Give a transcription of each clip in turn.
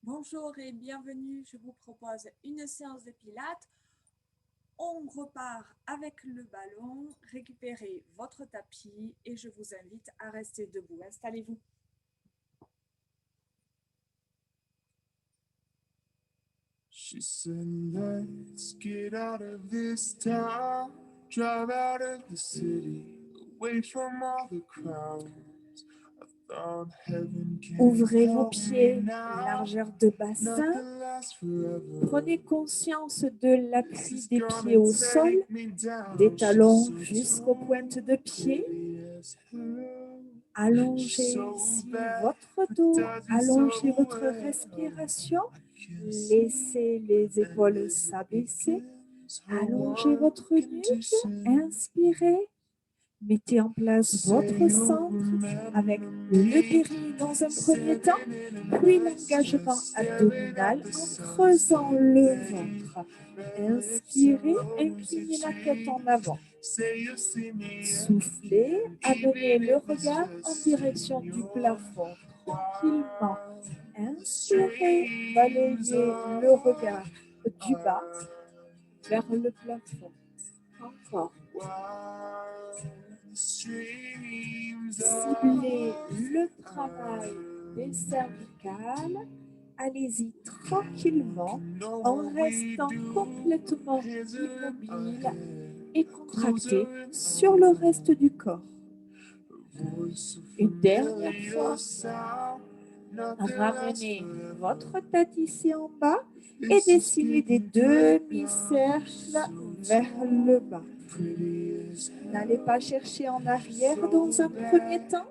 Bonjour et bienvenue, je vous propose une séance de pilates. On repart avec le ballon, récupérez votre tapis et je vous invite à rester debout. Installez-vous. She said, let's get out of this town, drive out of the city, away from all the crowds. I thought heaven came Ouvrez vos help pieds, me now. largeur de bassin. Nothing lasts forever. Prenez conscience de l'appui This is des gonna pieds au sol, take me down. des talons She's so jusqu'aux pointes de pied. pretty as hell. Allongez ici votre dos, allongez votre respiration. Laissez les épaules s'abaisser. Allongez votre nuque, inspirez. Mettez en place votre centre avec le périnée dans un premier temps, puis l'engagement abdominal en creusant le ventre. Inspirez, inclinez la tête en avant. Soufflez, amenez le regard en direction du plafond tranquillement. Inspirez, balayez le regard du bas vers le plafond. Encore. Ciblez le travail des cervicales. Allez-y tranquillement en restant complètement immobile et contracté sur le reste du corps. Une dernière fois, ramenez votre tête ici en bas et dessinez des demi-cercles vers le bas. N'allez pas chercher en arrière dans un premier temps.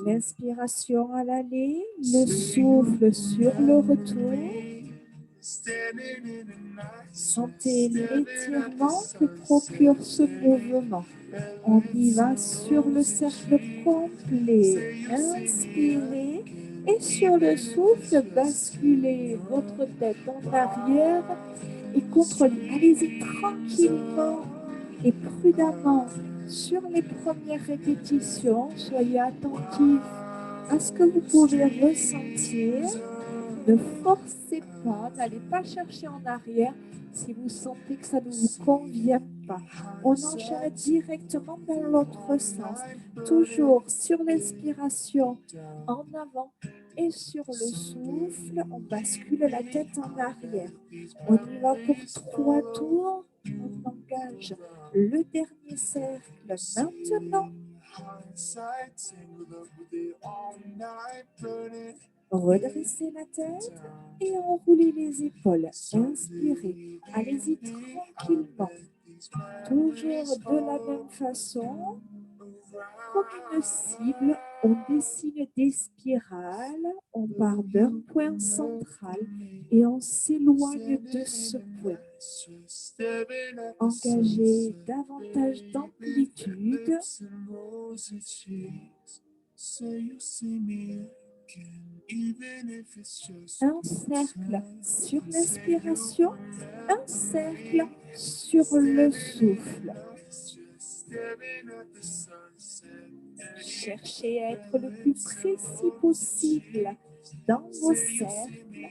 L'inspiration à l'aller, le souffle sur le retour. Sentez l'étirement que procure ce mouvement. On y va sur le cercle complet. Inspirez et sur le souffle, basculez votre tête en arrière et contrôlez. Allez-y tranquillement et prudemment sur les premières répétitions. Soyez attentifs à ce que vous pouvez ressentir. Ne forcez pas, n'allez pas chercher en arrière si vous sentez que ça ne vous convient pas. On enchaîne directement dans l'autre sens, toujours sur l'inspiration en avant et sur le souffle, on bascule la tête en arrière. On y va pour 3 tours, on engage le dernier cercle maintenant. Redressez la tête et enroulez les épaules. Inspirez. Allez-y tranquillement. Toujours de la même façon. Comme une cible, on dessine des spirales. On part d'un point central et on s'éloigne de ce point. Engagez davantage d'amplitude. Un cercle sur l'inspiration, un cercle sur le souffle. Cherchez à être le plus précis possible dans vos cercles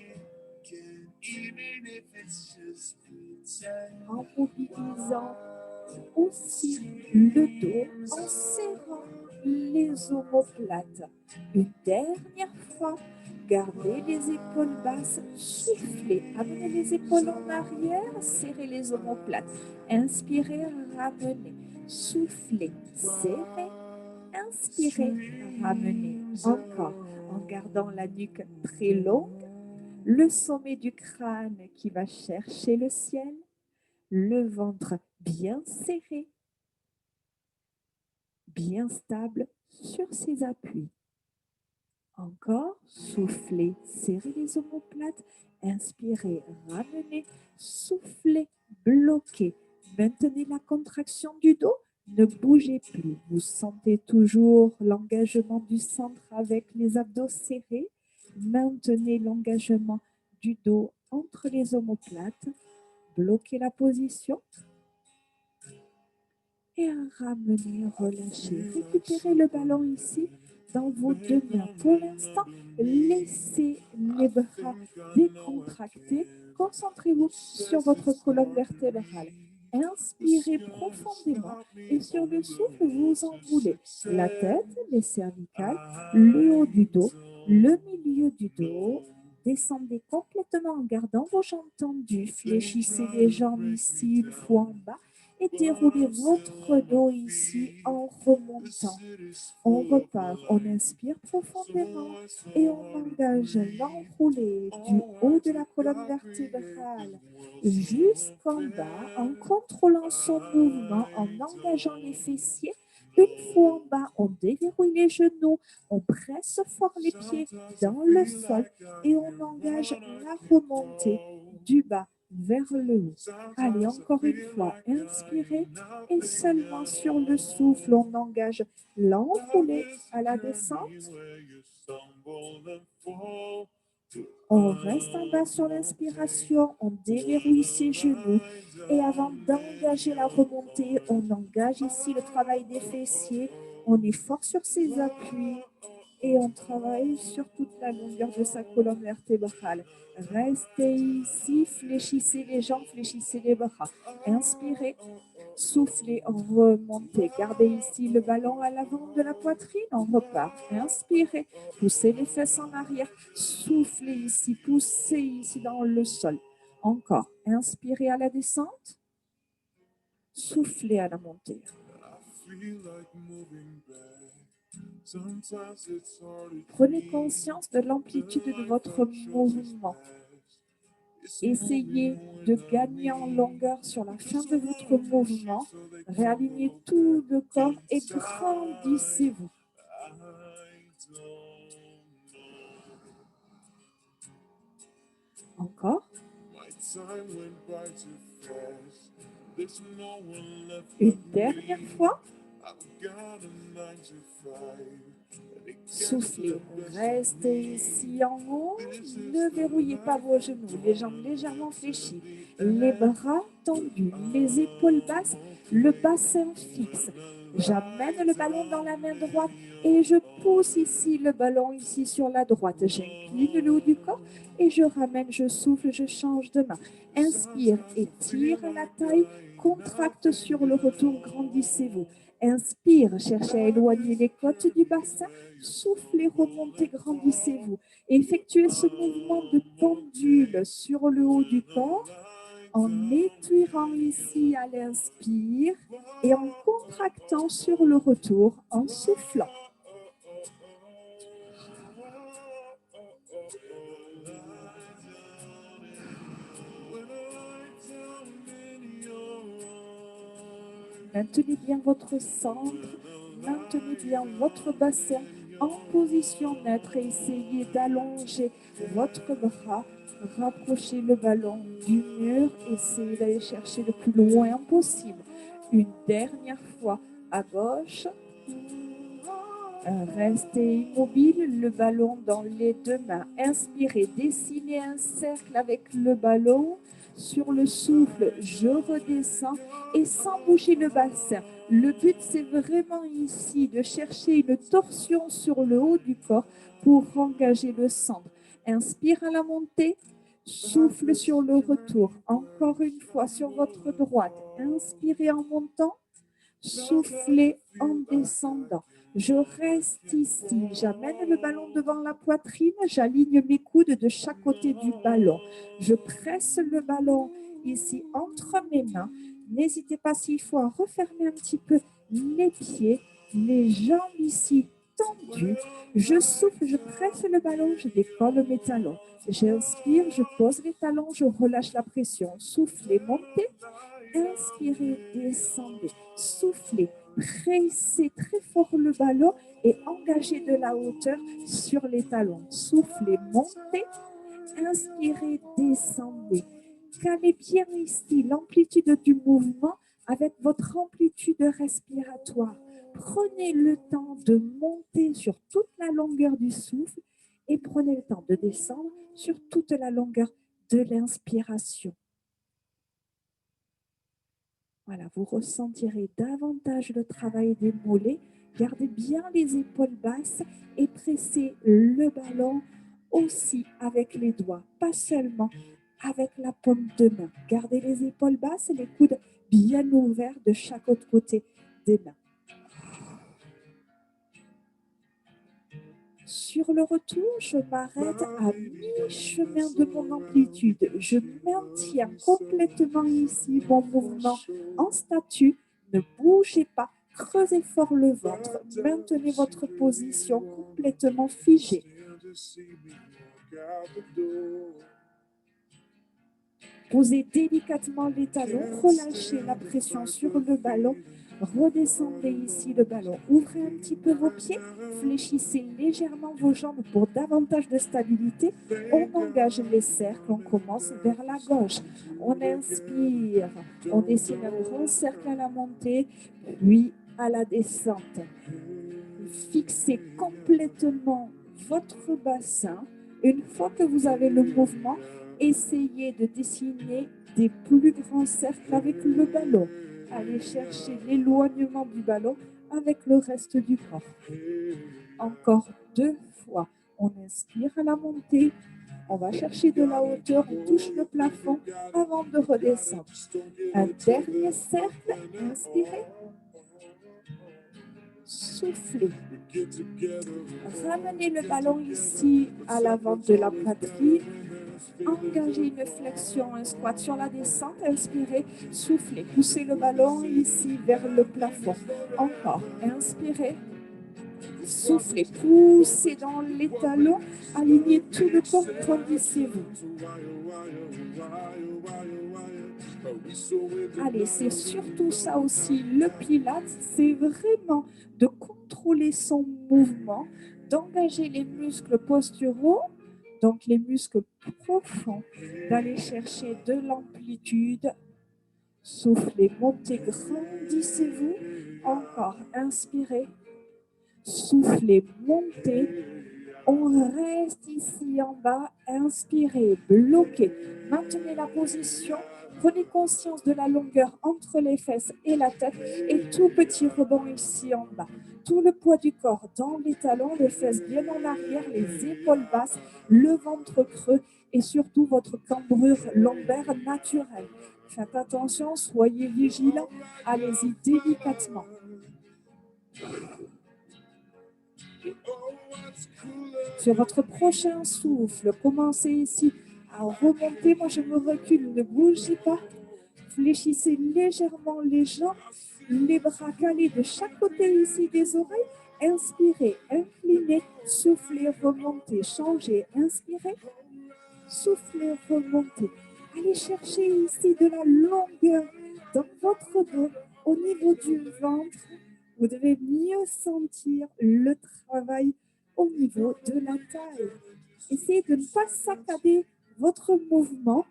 en mobilisant aussi le dos, en serrant les omoplates. Une dernière fois, gardez les épaules basses, soufflez, amenez les épaules en arrière, serrez les omoplates. Inspirez, ramenez, soufflez, serrez, inspirez, ramenez. Encore, en gardant la nuque très longue, le sommet du crâne qui va chercher le ciel, le ventre bien serré, bien stable sur ses appuis. Encore, soufflez, serrez les omoplates, inspirez, ramenez, soufflez, bloquez. Maintenez la contraction du dos, ne bougez plus. Vous sentez toujours l'engagement du centre avec les abdos serrés. Maintenez l'engagement du dos entre les omoplates. Bloquez la position. et ramenez, relâchez. Récupérez le ballon ici dans vos deux mains. Pour l'instant, laissez les bras décontractés. Concentrez-vous sur votre colonne vertébrale. Inspirez profondément et sur le souffle, vous enroulez la tête, les cervicales, le haut du dos, le milieu du dos. Descendez complètement en gardant vos jambes tendues. Fléchissez les jambes ici une fois en bas et déroulez votre dos ici en remontant. On repart, on inspire profondément et on engage l'enroulé du haut de la colonne vertébrale jusqu'en bas en contrôlant son mouvement, en engageant les fessiers. Une fois en bas, on déverrouille les genoux, on presse fort les pieds dans le sol et on engage la remontée du bas vers le haut. Allez, encore une fois, inspirez et seulement sur le souffle, on engage l'enroulé à la descente. On reste en bas sur l'inspiration, on déverrouille ses genoux et avant d'engager la remontée, on engage ici le travail des fessiers, on est fort sur ses appuis et on travaille sur toute la longueur de sa colonne vertébrale. Restez ici, fléchissez les jambes, fléchissez les bras. Inspirez, soufflez, remontez. Gardez ici le ballon à l'avant de la poitrine, on repart. Inspirez, poussez les fesses en arrière, soufflez ici, poussez ici dans le sol. Encore, inspirez à la descente, soufflez à la montée. Prenez conscience de l'amplitude de votre mouvement. Essayez de gagner en longueur sur la fin de votre mouvement. Réalignez tout le corps et grandissez-vous. Encore. Une dernière fois. Soufflez, restez ici en haut, ne verrouillez pas vos genoux, les jambes légèrement fléchies, les bras tendus, les épaules basses, le bassin fixe. J'amène le ballon dans la main droite et je pousse ici le ballon ici sur la droite. J'incline le haut du corps et je ramène, je souffle, je change de main. Inspire, étire la taille, contracte sur le retour, grandissez-vous. Inspire, cherchez à éloigner les côtes du bassin. Soufflez, remontez, grandissez-vous. Effectuez ce mouvement de pendule sur le haut du corps en étirant ici à l'inspire et en contractant sur le retour en soufflant. Maintenez bien votre centre, maintenez bien votre bassin en position neutre et essayez d'allonger votre bras, rapprochez le ballon du mur, essayez d'aller chercher le plus loin possible. Une dernière fois à gauche. Restez immobile, le ballon dans les deux mains. Inspirez, dessinez un cercle avec le ballon. Sur le souffle, je redescends et sans bouger le bassin. Le but, c'est vraiment ici de chercher une torsion sur le haut du corps pour engager le centre. Inspire à la montée, souffle sur le retour. Encore une fois sur votre droite. Inspirez en montant, soufflez en descendant. Je reste ici, j'amène le ballon devant la poitrine, j'aligne mes coudes de chaque côté du ballon. Je presse le ballon ici entre mes mains. N'hésitez pas s'il faut à refermer un petit peu les pieds, les jambes ici tendues. Je souffle, je presse le ballon, je décolle mes talons. J'inspire, je pose les talons, je relâche la pression. Soufflez, montez. Inspirez, descendez, soufflez, pressez très fort le ballon et engagez de la hauteur sur les talons. Soufflez, montez, inspirez, descendez. Calez bien ici l'amplitude du mouvement avec votre amplitude respiratoire. Prenez le temps de monter sur toute la longueur du souffle et prenez le temps de descendre sur toute la longueur de l'inspiration. Voilà, vous ressentirez davantage le travail des mollets. Gardez bien les épaules basses et pressez le ballon aussi avec les doigts, pas seulement avec la paume de main. Gardez les épaules basses et les coudes bien ouverts de chaque autre côté des mains. Sur le retour, je m'arrête à mi-chemin de mon amplitude. Je maintiens complètement ici mon mouvement en statue. Ne bougez pas, creusez fort le ventre. Maintenez votre position complètement figée. Posez délicatement les talons, relâchez la pression sur le ballon. Redescendez ici le ballon. Ouvrez un petit peu vos pieds. Fléchissez légèrement vos jambes pour davantage de stabilité. On engage les cercles. On commence vers la gauche. On inspire. On dessine un grand cercle à la montée, puis à la descente. Fixez complètement votre bassin. Une fois que vous avez le mouvement, essayez de dessiner des plus grands cercles avec le ballon. Allez chercher l'éloignement du ballon avec le reste du corps. Encore 2 fois. On inspire à la montée. On va chercher de la hauteur. On touche le plafond avant de redescendre. Un dernier cercle. Inspirez. Soufflez. Ramenez le ballon ici à l'avant de la poitrine. Engagez une flexion, un squat sur la descente. Inspirez, soufflez. Poussez le ballon ici vers le plafond. Encore. Inspirez. Soufflez. Poussez dans les talons. Alignez tout le corps. Grandissez-vous. Allez, c'est surtout ça aussi, le Pilates, c'est vraiment de contrôler son mouvement, d'engager les muscles posturaux, donc les muscles profonds, d'aller chercher de l'amplitude. Soufflez, montez, grandissez-vous. Encore, inspirez. Soufflez, montez. On reste ici en bas. Inspirez, bloquez. Maintenez la position. Prenez conscience de la longueur entre les fesses et la tête. Et tout petit rebond ici en bas. Tout le poids du corps dans les talons, les fesses bien en arrière, les épaules basses, le ventre creux et surtout votre cambrure lombaire naturelle. Faites attention, soyez vigilants. Allez-y délicatement. Sur votre prochain souffle, commencez ici à remonter. Moi, je me recule, ne bougez pas. Fléchissez légèrement les jambes, les bras calés de chaque côté ici des oreilles. Inspirez, inclinez, soufflez, remontez, changez, inspirez, soufflez, remontez. Allez chercher ici de la longueur dans votre dos, au niveau du ventre. Vous devez mieux sentir le travail au niveau de la taille. Essayez de ne pas saccader votre mouvement.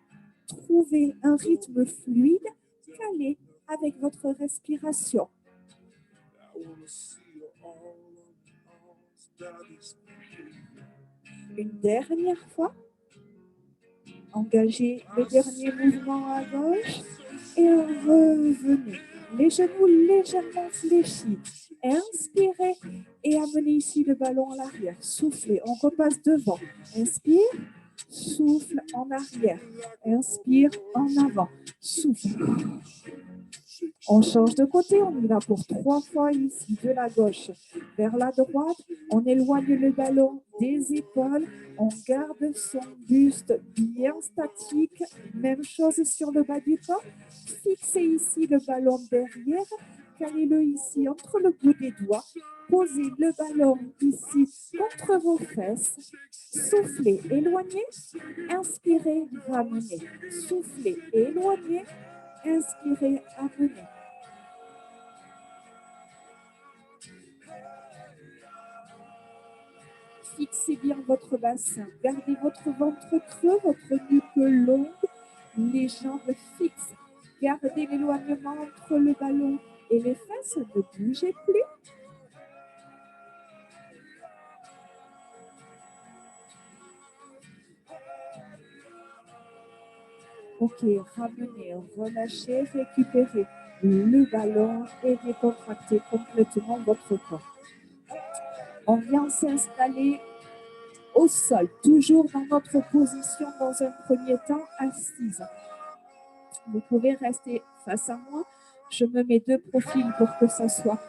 Trouvez un rythme fluide, calé avec votre respiration. Une dernière fois. Engagez le dernier mouvement à gauche et revenez. Les genoux légèrement fléchis. Inspirez et amenez ici le ballon à l'arrière. Soufflez, on repasse devant. Inspire, souffle en arrière. Inspire en avant. Souffle. On change de côté, on y va pour 3 fois ici, de la gauche vers la droite. On éloigne le ballon des épaules. On garde son buste bien statique. Même chose sur le bas du corps. Fixez ici le ballon derrière. Calez-le ici entre le bout des doigts. Posez le ballon ici contre vos fesses. Soufflez, éloignez. Inspirez, ramenez. Soufflez, éloignez. Inspirez, amenez. Fixez bien votre bassin. Gardez votre ventre creux, votre nuque longue, les jambes fixes. Gardez l'éloignement entre le ballon et les fesses. Ne bougez plus. Ok, ramenez, relâchez, récupérez. le ballon et décontracter complètement votre corps. On vient s'installer au sol, toujours dans notre position dans un premier temps assise. Vous pouvez rester face à moi. Je me mets deux profils pour que ça soit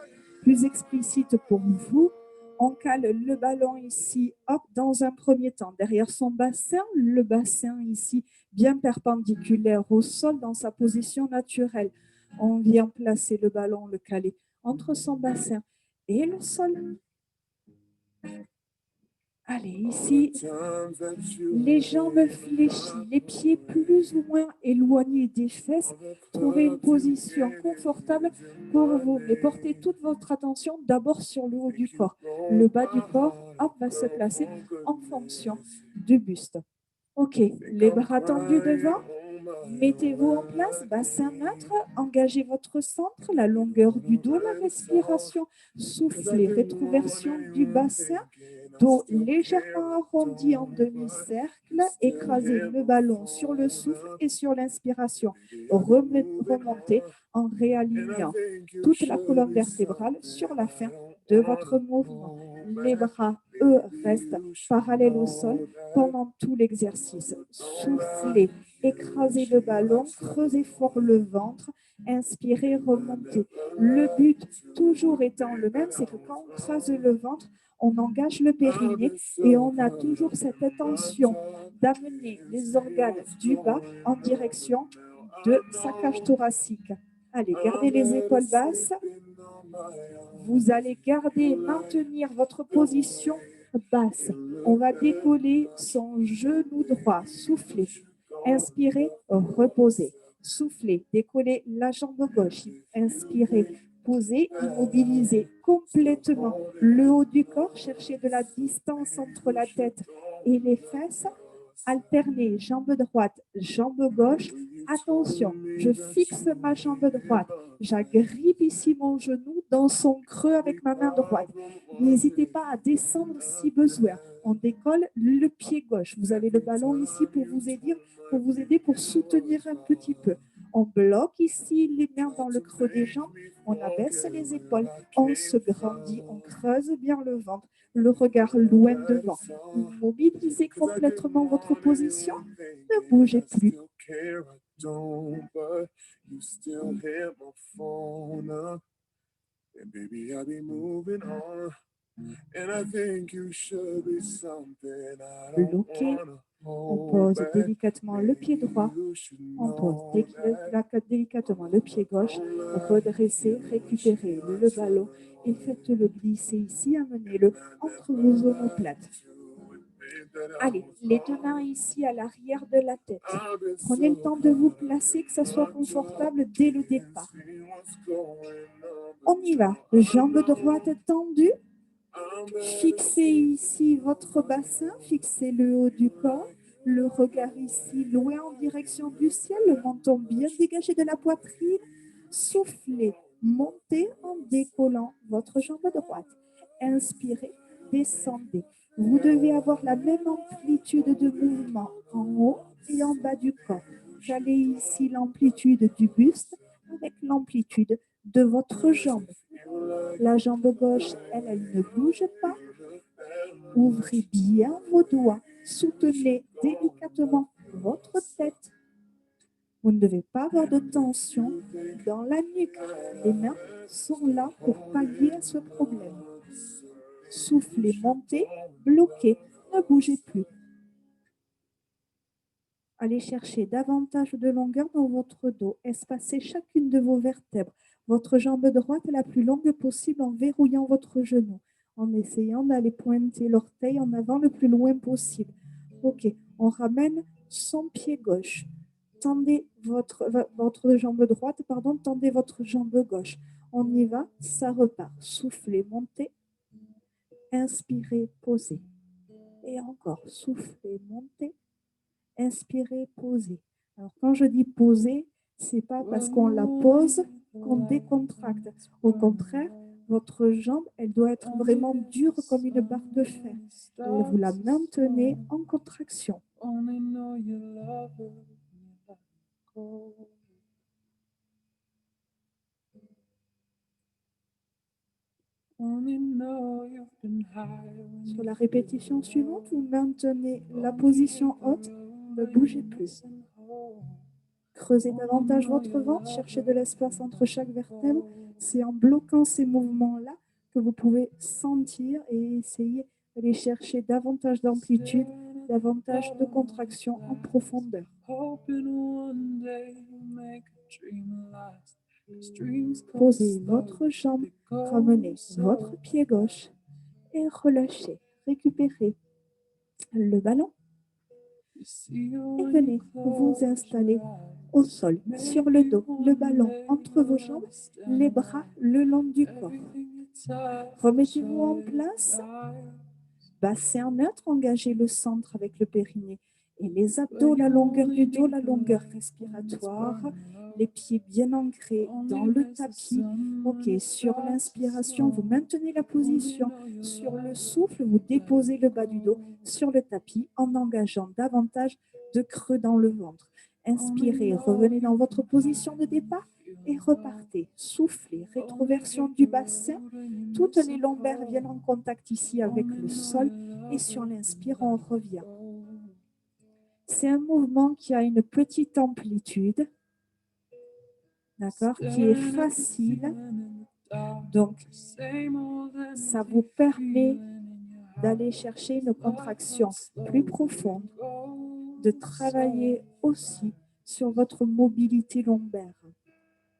plus explicite pour vous. On cale le ballon ici, hop, dans un premier temps, derrière son bassin, le bassin ici bien perpendiculaire au sol dans sa position naturelle. On vient placer le ballon, le caler entre son bassin et le sol. Allez, ici, les jambes fléchies, les pieds plus ou moins éloignés des fesses. Trouvez une position confortable pour vous, mais portez toute votre attention d'abord sur le haut du corps. Le bas du corps, hop, va se placer en fonction du buste. OK, les bras tendus devant. Mettez-vous en place, bassin neutre, engagez votre centre, la longueur du dos, la respiration, soufflez, rétroversion du bassin, dos légèrement arrondi en demi-cercle, écrasez le ballon sur le souffle et sur l'inspiration. Remontez en réalignant toute la colonne vertébrale sur la fin de votre mouvement. Les bras, eux, restent parallèles au sol pendant tout l'exercice. Soufflez, écrasez le ballon, creusez fort le ventre, inspirez, remontez. Le but, toujours étant le même, c'est que quand on creuse le ventre, on engage le périnée et on a toujours cette intention d'amener les organes du bas en direction de sa cage thoracique. Allez, gardez les épaules basses. Vous allez garder, maintenir votre position basse. On va décoller son genou droit. Soufflez. Inspirez, reposez. Soufflez, décollez la jambe gauche. Inspirez, posez, immobilisez complètement le haut du corps. Cherchez de la distance entre la tête et les fesses. Alternez jambe droite, jambe gauche. Attention, je fixe ma jambe droite. J'agrippe ici mon genou dans son creux avec ma main droite. N'hésitez pas à descendre si besoin. On décolle le pied gauche. Vous avez le ballon ici pour vous aider, pour soutenir un petit peu. On bloque ici les mains dans le creux des jambes. On abaisse les épaules. On se grandit. On creuse bien le ventre. Le regard loin devant. Mobilisez complètement votre position. Ne bougez plus. Bloqué. On pose délicatement le pied droit. On pose délicatement le pied gauche. Redressez, récupérez le ballon et faites-le glisser ici. Amenez-le entre vos omoplates. Allez, les deux mains ici à l'arrière de la tête. Prenez le temps de vous placer, que ça soit confortable dès le départ. On y va. Jambe droite tendue. Fixez ici votre bassin, fixez le haut du corps. Le regard ici loin en direction du ciel, le menton bien dégagé de la poitrine. Soufflez, montez en décollant votre jambe droite. Inspirez, descendez. Vous devez avoir la même amplitude de mouvement en haut et en bas du corps. Calez ici l'amplitude du buste avec l'amplitude de votre jambe. La jambe gauche, elle ne bouge pas. Ouvrez bien vos doigts. Soutenez délicatement votre tête. Vous ne devez pas avoir de tension dans la nuque. Les mains sont là pour pallier à ce problème. Soufflez, montez, bloquez, ne bougez plus. Allez chercher davantage de longueur dans votre dos. Espacez chacune de vos vertèbres. Votre jambe droite est la plus longue possible en verrouillant votre genou, en essayant d'aller pointer l'orteil en avant le plus loin possible. OK, on ramène son pied gauche. Tendez votre jambe droite, tendez votre jambe gauche. On y va, ça repart. Soufflez, montez. Inspirez, posez. Et encore, soufflez, montez. Inspirez, posez. Alors, quand je dis poser, ce n'est pas parce qu'on la pose qu'on décontracte. Au contraire, votre jambe, elle doit être vraiment dure comme une barre de fer. Vous la maintenez en contraction. Sur la répétition suivante, vous maintenez la position haute, ne bougez plus. Creusez davantage votre ventre, cherchez de l'espace entre chaque vertèbre. C'est en bloquant ces mouvements-là que vous pouvez sentir et essayer d'aller chercher davantage d'amplitude, davantage de contraction en profondeur. Posez votre jambe, ramenez votre pied gauche et relâchez. Récupérez le ballon et venez vous installer au sol, sur le dos, le ballon entre vos jambes, les bras le long du corps. Remettez-vous en place, bassin neutre, engagez le centre avec le périnée et les abdos, la longueur du dos, la longueur respiratoire, les pieds bien ancrés dans le tapis. Ok, sur l'inspiration, vous maintenez la position. Sur le souffle, vous déposez le bas du dos sur le tapis en engageant davantage de creux dans le ventre. Inspirez, revenez dans votre position de départ et repartez. Soufflez, rétroversion du bassin. Toutes les lombaires viennent en contact ici avec le sol et sur l'inspire, on revient. C'est un mouvement qui a une petite amplitude, d'accord, qui est facile. Donc, ça vous permet d'aller chercher une contraction plus profonde, de travailler aussi sur votre mobilité lombaire.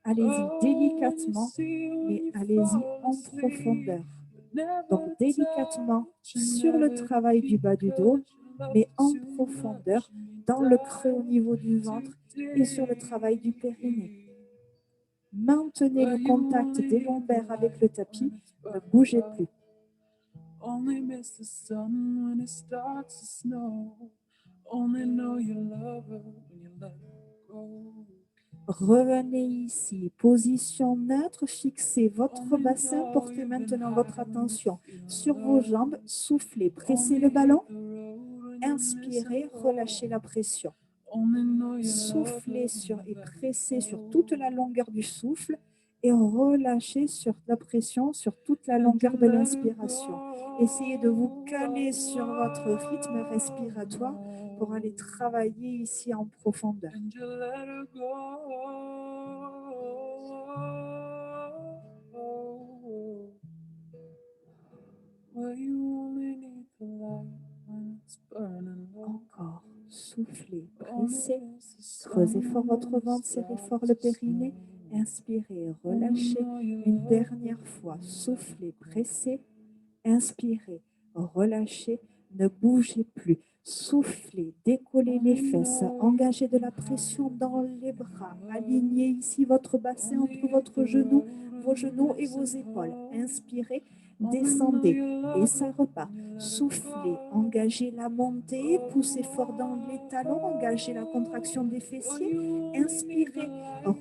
Allez-y délicatement, mais allez-y en profondeur. Donc, délicatement sur le travail du bas du dos, mais en profondeur, dans le creux au niveau du ventre et sur le travail du périnée. Maintenez le contact des lombaires avec le tapis, ne bougez plus. Only miss the sun when it starts to snow. Only know you love her when you let go. Revenez ici, position neutre, fixez votre bassin, portez maintenant votre attention sur vos jambes, soufflez, pressez le ballon, inspirez, relâchez la pression. Soufflez sur et pressez sur toute la longueur du souffle et relâchez sur la pression sur toute la longueur de l'inspiration. Essayez de vous caler sur votre rythme respiratoire pour aller travailler ici en profondeur. Encore, soufflez, pressez, creusez fort votre ventre, serrez fort le périnée, inspirez, relâchez, une dernière fois, soufflez, pressez, inspirez, relâchez, ne bougez plus, soufflez, décollez les fesses, engagez de la pression dans les bras, alignez ici votre bassin entre vos genoux et vos épaules, inspirez, descendez et ça repart. Soufflez, engagez la montée, poussez fort dans les talons, engagez la contraction des fessiers. Inspirez,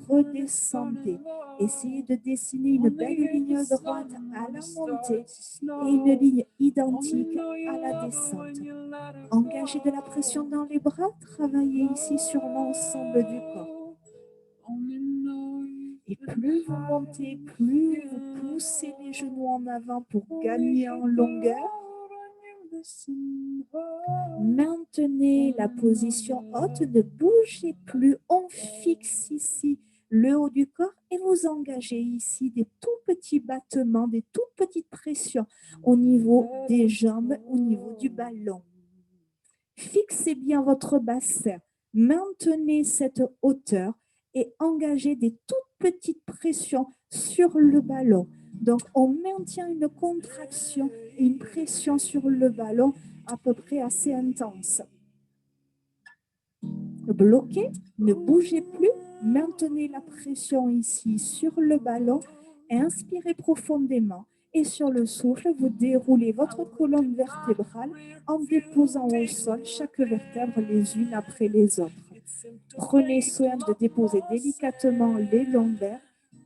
redescendez. Essayez de dessiner une belle ligne droite à la montée et une ligne identique à la descente. Engagez de la pression dans les bras, travaillez ici sur l'ensemble du corps. Et plus vous montez, plus vous poussez les genoux en avant pour gagner en longueur. Maintenez la position haute, ne bougez plus. On fixe ici le haut du corps et vous engagez ici des tout petits battements, des toutes petites pressions au niveau des jambes, au niveau du ballon. Fixez bien votre bassin. Maintenez cette hauteur et engagez des toutes petites pressions sur le ballon. Donc, on maintient une contraction et une pression sur le ballon à peu près assez intense. Bloquez, ne bougez plus, maintenez la pression ici sur le ballon, inspirez profondément et sur le souffle, vous déroulez votre colonne vertébrale en déposant au sol chaque vertèbre les unes après les autres. Prenez soin de déposer délicatement les lombaires,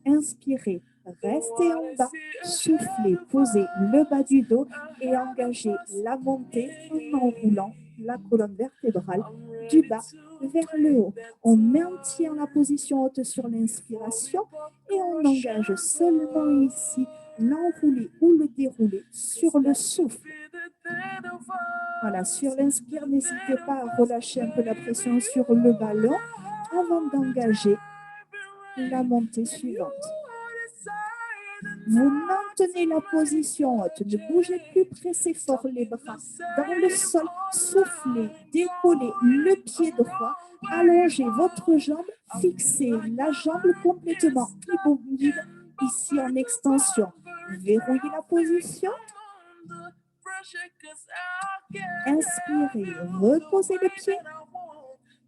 inspirez, restez en bas, soufflez, posez le bas du dos et engagez la montée en enroulant la colonne vertébrale du bas vers le haut. On maintient la position haute sur l'inspiration et on engage seulement ici l'enrouler ou le dérouler sur le souffle. Voilà, sur l'inspire, n'hésitez pas à relâcher un peu la pression sur le ballon avant d'engager la montée suivante. Vous maintenez la position haute, ne bougez plus, pressez fort les bras dans le sol, soufflez, décollez le pied droit, allongez votre jambe, fixez la jambe complètement immobile ici en extension. Verrouillez la position. Inspirez, reposez le pied.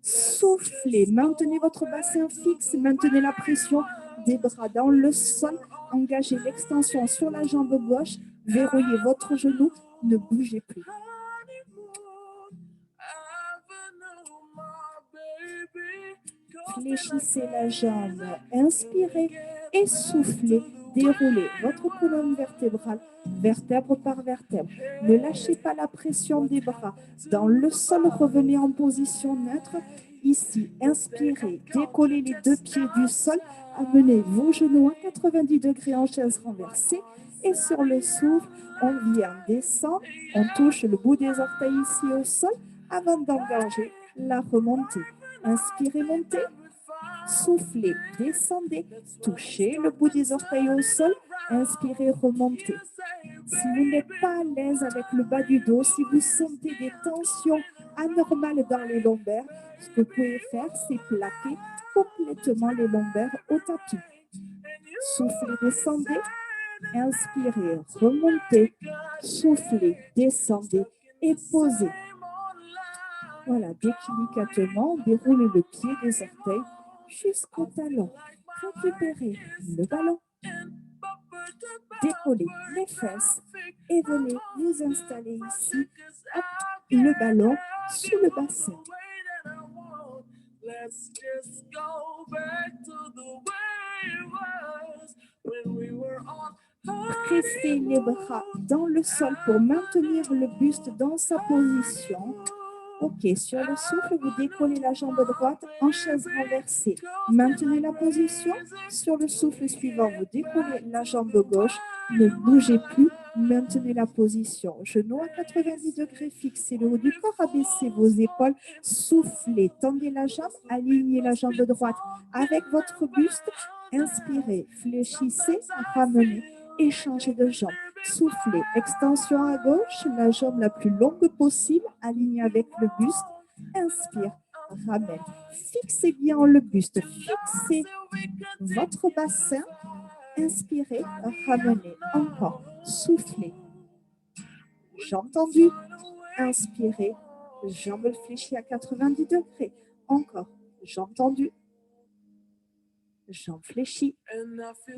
Soufflez, maintenez votre bassin fixe, maintenez la pression des bras dans le sol, engagez l'extension sur la jambe gauche, verrouillez votre genou, ne bougez plus. Fléchissez la jambe, inspirez et soufflez, déroulez votre colonne vertébrale, vertèbre par vertèbre. Ne lâchez pas la pression des bras. Dans le sol, revenez en position neutre. Ici, inspirez, décollez les deux pieds du sol, amenez vos genoux à 90 degrés en chaise renversée. Et sur le souffle, on vient descendre, on touche le bout des orteils ici au sol avant d'engager la remontée. Inspirez, montez. Soufflez, descendez, touchez le bout des orteils au sol, inspirez, remontez. Si vous n'êtes pas à l'aise avec le bas du dos, si vous sentez des tensions anormales dans les lombaires, ce que vous pouvez faire, c'est plaquer complètement les lombaires au tapis. Soufflez, descendez, inspirez, remontez, soufflez, descendez et posez. Voilà, délicatement, déroulez le pied des orteils jusqu'au talon. Récupérez le ballon. Décollez les fesses et venez vous installer ici. Hop, le ballon sous le bassin. Pressez les bras dans le sol pour maintenir le buste dans sa position. Ok, sur le souffle, vous décollez la jambe droite en chaise renversée. Maintenez la position. Sur le souffle suivant, vous décollez la jambe gauche. Ne bougez plus, maintenez la position. Genoux à 90 degrés, fixez le haut du corps, abaissez vos épaules. Soufflez, tendez la jambe, alignez la jambe droite avec votre buste. Inspirez, fléchissez, ramenez et changez de jambe. Soufflez, extension à gauche, la jambe la plus longue possible, alignée avec le buste. Inspire, ramène. Fixez bien le buste, fixez votre bassin. Inspirez, ramenez. Encore, soufflez. Jambe tendue. Inspirez, jambe fléchie à 90 degrés. Encore, jambe tendue. Jambe fléchie.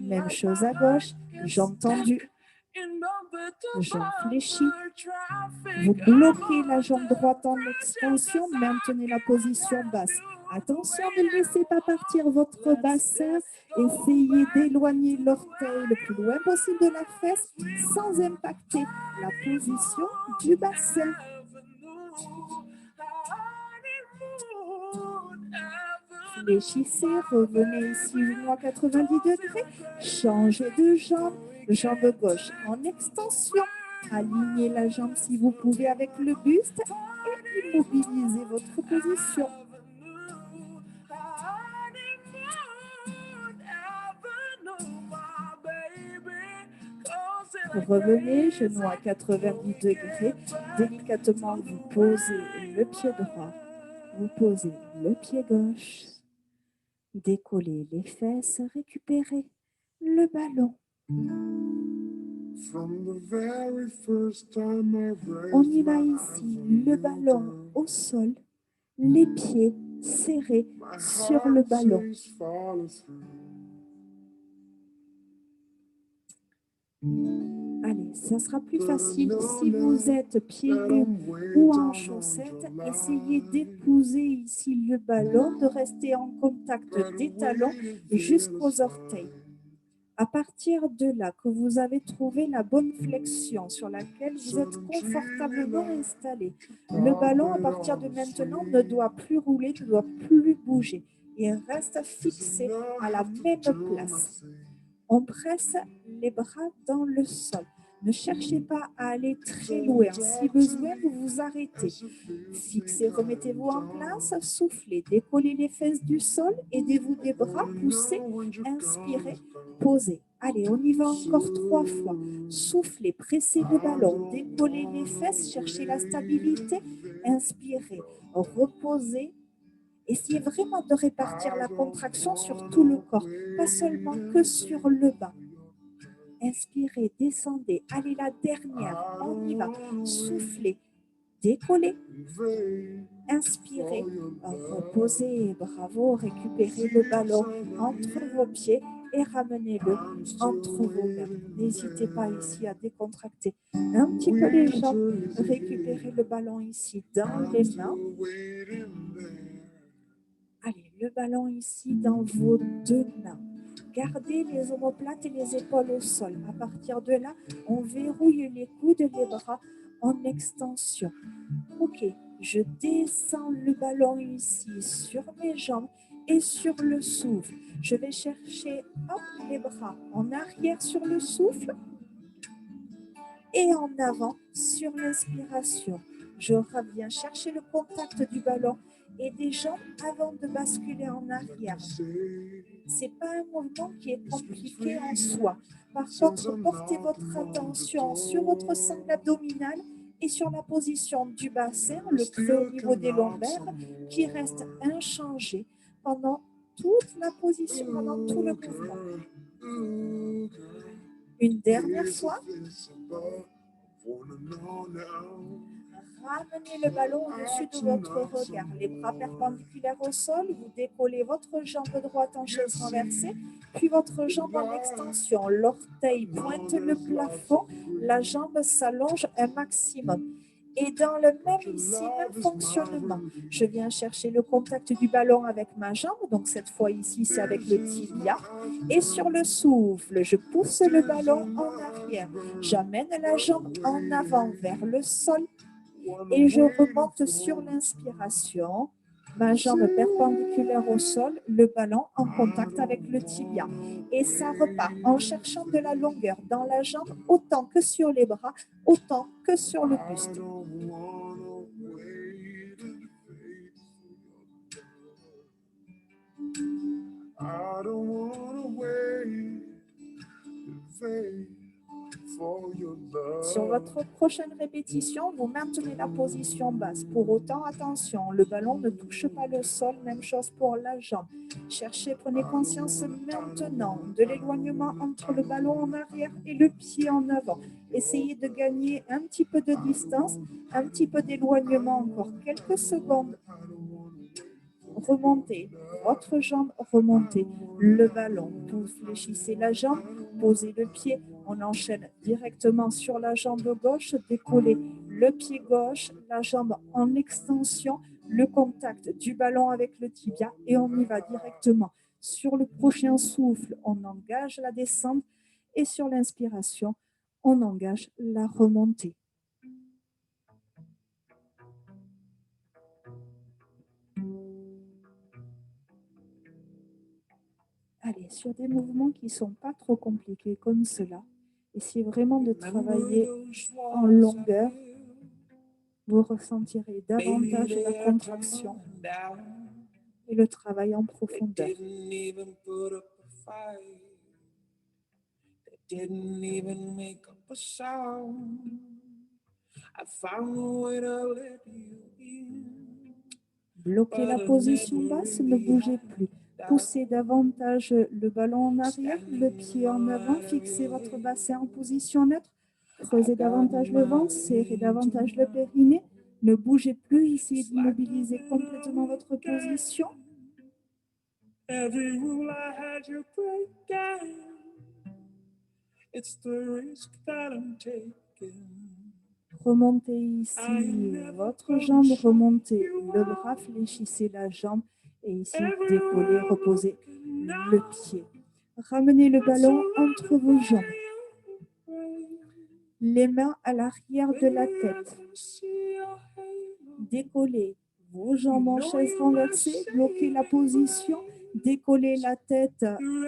Même chose à gauche, jambe tendue. Jambe fléchie. Vous bloquez la jambe droite en extension, maintenez la position basse. Attention, ne laissez pas partir votre bassin. Essayez d'éloigner l'orteil le plus loin possible de la fesse sans impacter la position du bassin. Fléchissez, revenez ici, genou à 90 degrés. Changez de jambe. Jambe gauche en extension. Alignez la jambe si vous pouvez avec le buste et immobilisez votre position. Revenez, genou à 90 degrés. Délicatement, vous posez le pied droit. Vous posez le pied gauche. Décollez les fesses, récupérez le ballon. On y va ici, le ballon au sol, les pieds serrés sur le ballon. Allez, ça sera plus facile si vous êtes pieds nus ou en chaussettes. Essayez d'épouser ici le ballon, de rester en contact des talons jusqu'aux orteils. À partir de là, que vous avez trouvé la bonne flexion sur laquelle vous êtes confortablement installé, le ballon, à partir de maintenant, ne doit plus rouler, ne doit plus bouger. Il reste fixé à la même place. On presse les bras dans le sol. Ne cherchez pas à aller très loin. Si besoin, vous vous arrêtez. Fixez, remettez-vous en place, soufflez, décollez les fesses du sol, aidez-vous des bras, poussez, inspirez, posez. Allez, on y va encore 3 fois. Soufflez, pressez le ballon, décollez les fesses, cherchez la stabilité, inspirez, reposez. Essayez vraiment de répartir la contraction sur tout le corps, pas seulement que sur le bas. Inspirez, descendez. Allez, la dernière, on y va. Soufflez, décollez, inspirez, reposez, bravo, récupérez le ballon entre vos pieds et ramenez-le entre vos mains. N'hésitez pas ici à décontracter un petit peu les jambes, récupérez le ballon ici dans les mains. Allez, le ballon ici dans vos 2 mains. Gardez les omoplates et les épaules au sol. À partir de là, on verrouille les coudes et les bras en extension. Ok, je descends le ballon ici sur mes jambes et sur le souffle. Je vais chercher les bras en arrière sur le souffle et en avant sur l'inspiration. Je reviens chercher le contact du ballon et des jambes avant de basculer en arrière. Ce n'est pas un mouvement qui est compliqué en soi. Par contre, portez votre attention sur votre sangle abdominale et sur la position du bassin, le creux au niveau des lombaires, qui reste inchangé pendant toute la position, pendant tout le mouvement. Une dernière fois. Ramenez le ballon au-dessus de votre regard, les bras perpendiculaires au sol, vous décollez votre jambe droite en chaise renversée, puis votre jambe en extension. L'orteil pointe le plafond, la jambe s'allonge un maximum. Et dans le même fonctionnement, je viens chercher le contact du ballon avec ma jambe, donc cette fois ici c'est avec le tibia, et sur le souffle, je pousse le ballon en arrière, j'amène la jambe en avant vers le sol, et je remonte sur l'inspiration, ma jambe perpendiculaire au sol, le ballon en contact avec le tibia. Et ça repart en cherchant de la longueur dans la jambe, autant que sur les bras, autant que sur le buste. Sur votre prochaine répétition, vous maintenez la position basse. Pour autant, attention, le ballon ne touche pas le sol. Même chose pour la jambe. Cherchez, prenez conscience maintenant de l'éloignement entre le ballon en arrière et le pied en avant. Essayez de gagner un petit peu de distance, un petit peu d'éloignement, encore quelques secondes. Remontez votre jambe, remontez le ballon, vous fléchissez la jambe, posez le pied, on enchaîne directement sur la jambe gauche, décollez le pied gauche, la jambe en extension, le contact du ballon avec le tibia et on y va directement. Sur le prochain souffle, on engage la descente et sur l'inspiration, on engage la remontée. Allez, sur des mouvements qui ne sont pas trop compliqués comme cela, essayez vraiment de travailler en longueur. Vous ressentirez davantage la contraction et le travail en profondeur. Bloquez la position basse, ne bougez plus. Poussez davantage le ballon en arrière, le pied en avant, fixez votre bassin en position neutre, creusez davantage le ventre, serrez davantage le périnée, ne bougez plus, essayez d'immobiliser complètement votre position. Remontez ici votre jambe, remontez le bras, fléchissez la jambe et ici décollez, reposez le pied. Ramenez le ballon entre vos jambes. Les mains à l'arrière de la tête. Décollez vos jambes en chaise renversée, bloquez la position, décollez la tête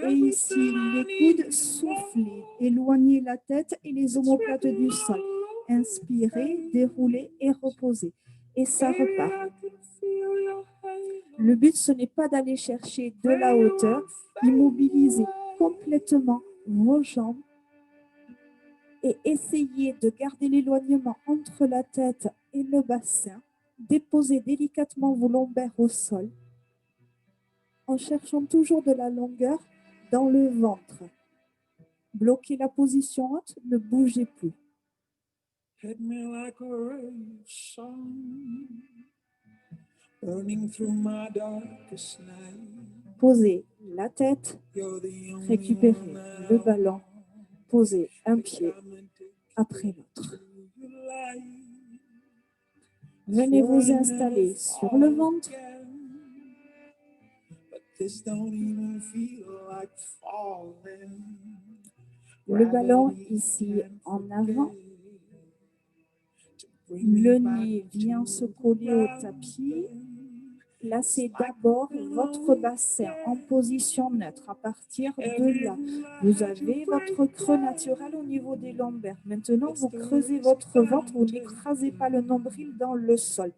et ici les coudes, soufflez, éloignez la tête et les omoplates du sol. Inspirez, déroulez et reposez. Et ça repart. Le but, ce n'est pas d'aller chercher de la hauteur, immobilisez complètement vos jambes et essayez de garder l'éloignement entre la tête et le bassin. Déposez délicatement vos lombaires au sol en cherchant toujours de la longueur dans le ventre. Bloquez la position haute, ne bougez plus. Hit me like a ray of sun, burning through my darkest night. Posez la tête, You're the only récupérez one that le ballon, posez un pied I'm addicted après l'autre. to. You like Venez vous installer sur le ventre. But this don't even feel like falling. Le ballon ici en avant. Le nez vient se coller au tapis. Placez d'abord votre bassin en position neutre. À partir de là, vous avez votre creux naturel au niveau des lombaires. Maintenant, vous creusez votre ventre, vous n'écrasez pas le nombril dans le sol.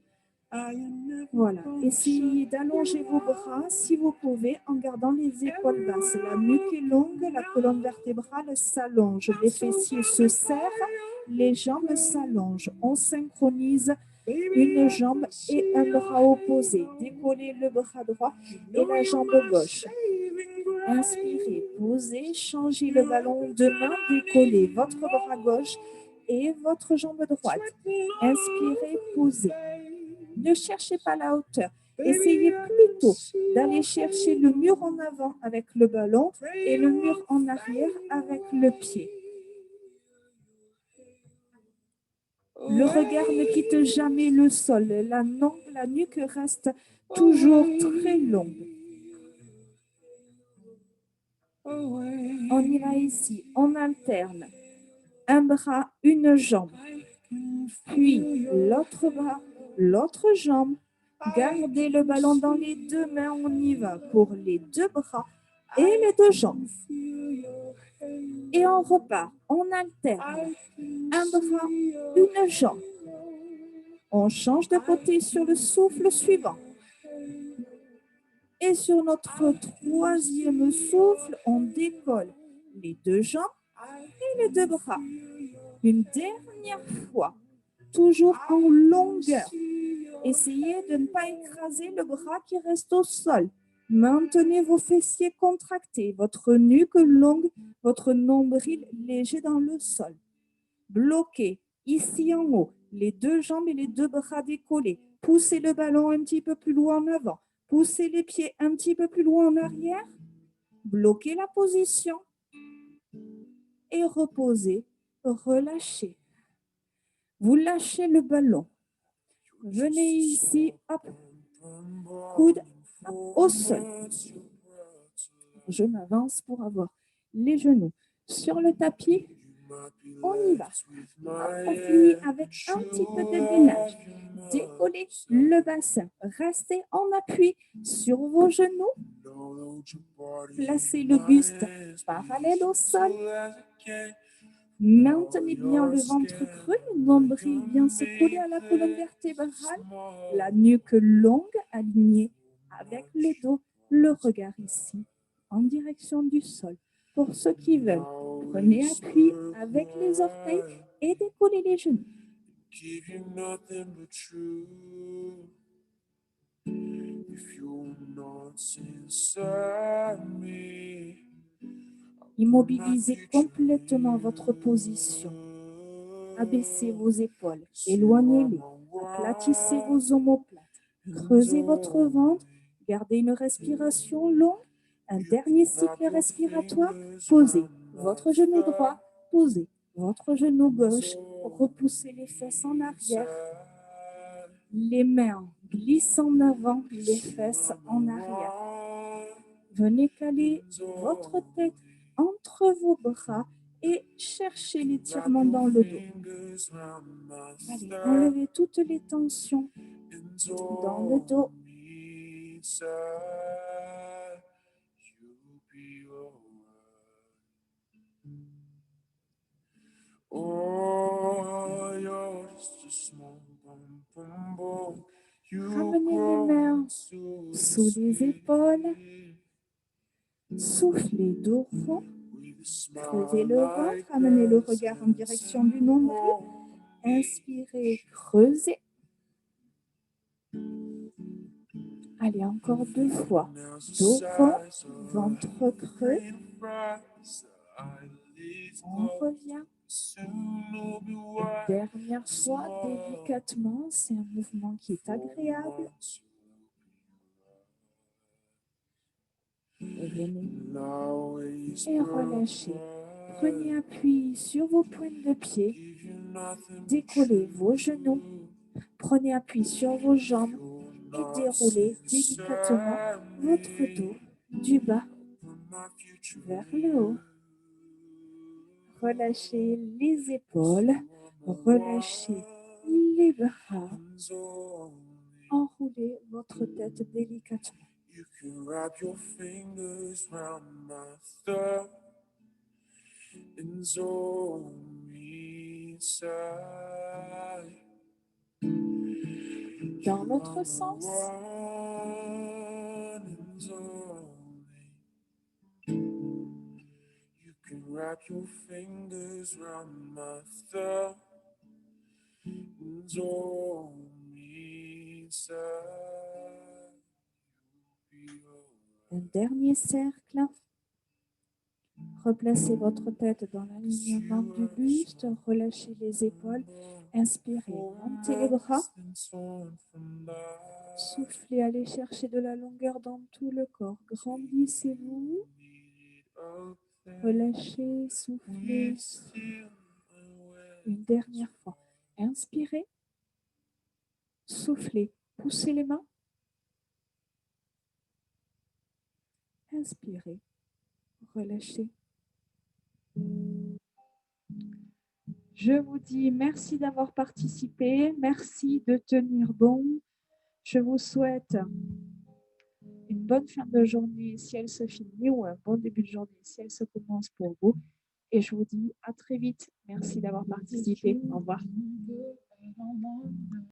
Voilà. Essayez d'allonger vos bras si vous pouvez en gardant les épaules basses. La nuque est longue, la colonne vertébrale s'allonge. Les fessiers se serrent, les jambes s'allongent. On synchronise une jambe et un bras opposé. Décollez le bras droit et la jambe gauche. Inspirez, posez, changez le ballon de main, décollez votre bras gauche et votre jambe droite. Inspirez, posez. Ne cherchez pas la hauteur. Essayez plutôt d'aller chercher le mur en avant avec le ballon et le mur en arrière avec le pied. Le regard ne quitte jamais le sol. La nuque reste toujours très longue. On y va ici. On alterne. Un bras, une jambe. Puis l'autre bras, l'autre jambe. Gardez le ballon dans les deux mains. On y va pour les deux bras et les deux jambes. Et on repart. On alterne. Un bras, une jambe. On change de côté sur le souffle suivant. Et sur notre troisième souffle, on décolle les deux jambes et les deux bras. Une dernière fois, toujours en longueur. Essayez de ne pas écraser le bras qui reste au sol. Maintenez vos fessiers contractés, votre nuque longue, votre nombril léger dans le sol. Bloquez ici en haut, les deux jambes et les deux bras décollés. Poussez le ballon un petit peu plus loin en avant. Poussez les pieds un petit peu plus loin en arrière. Bloquez la position et reposez, relâchez. Vous lâchez le ballon. Venez ici, hop, coude au sol. Je m'avance pour avoir les genoux sur le tapis. On y va. On finit avec un petit peu de gainage. Décollez le bassin. Restez en appui sur vos genoux. Placez le buste parallèle au sol. Maintenez bien le ventre creux, le nombril bien se coller à la colonne vertébrale, la nuque longue alignée avec le dos, le regard ici en direction du sol. Pour ceux qui veulent, prenez appui avec les orteils et décollez les genoux. Immobilisez complètement votre position. Abaissez vos épaules, éloignez-les, aplatissez vos omoplates, creusez votre ventre, gardez une respiration longue, un dernier cycle respiratoire, posez votre genou droit, posez votre genou gauche, repoussez les fesses en arrière, les mains glissent en avant, les fesses en arrière. Venez caler votre tête entre vos bras et cherchez l'étirement dans le dos. Allez, enlevez toutes les tensions dans le dos. Ramenez les mains sous les épaules. Soufflez dos rond. Creusez le ventre. Amenez le regard en direction du nombril. Inspirez, creusez. Allez, encore 2 fois. Dos rond, ventre creux. On revient. Dernière fois, délicatement. C'est un mouvement qui est agréable. Revenez et relâchez. Prenez appui sur vos pointes de pied. Décollez vos genoux. Prenez appui sur vos jambes et déroulez délicatement votre dos du bas vers le haut. Relâchez les épaules, relâchez les bras. Enroulez votre tête délicatement. You can wrap your fingers round my thumb and zoom me inside. Dans l'autre sens. You can wrap your fingers round my thumb and zoom me inside. Un dernier cercle. Replacez votre tête dans l'alignement du buste. Relâchez les épaules. Inspirez, montez les bras. Soufflez, allez chercher de la longueur dans tout le corps. Grandissez-vous. Relâchez, soufflez. Une dernière fois. Inspirez. Soufflez. Poussez les mains. Inspirez. Relâchez. Je vous dis merci d'avoir participé. Merci de tenir bon. Je vous souhaite une bonne fin de journée si elle se finit ou un bon début de journée si elle se commence pour vous. Et je vous dis à très vite. Merci d'avoir participé. Au revoir.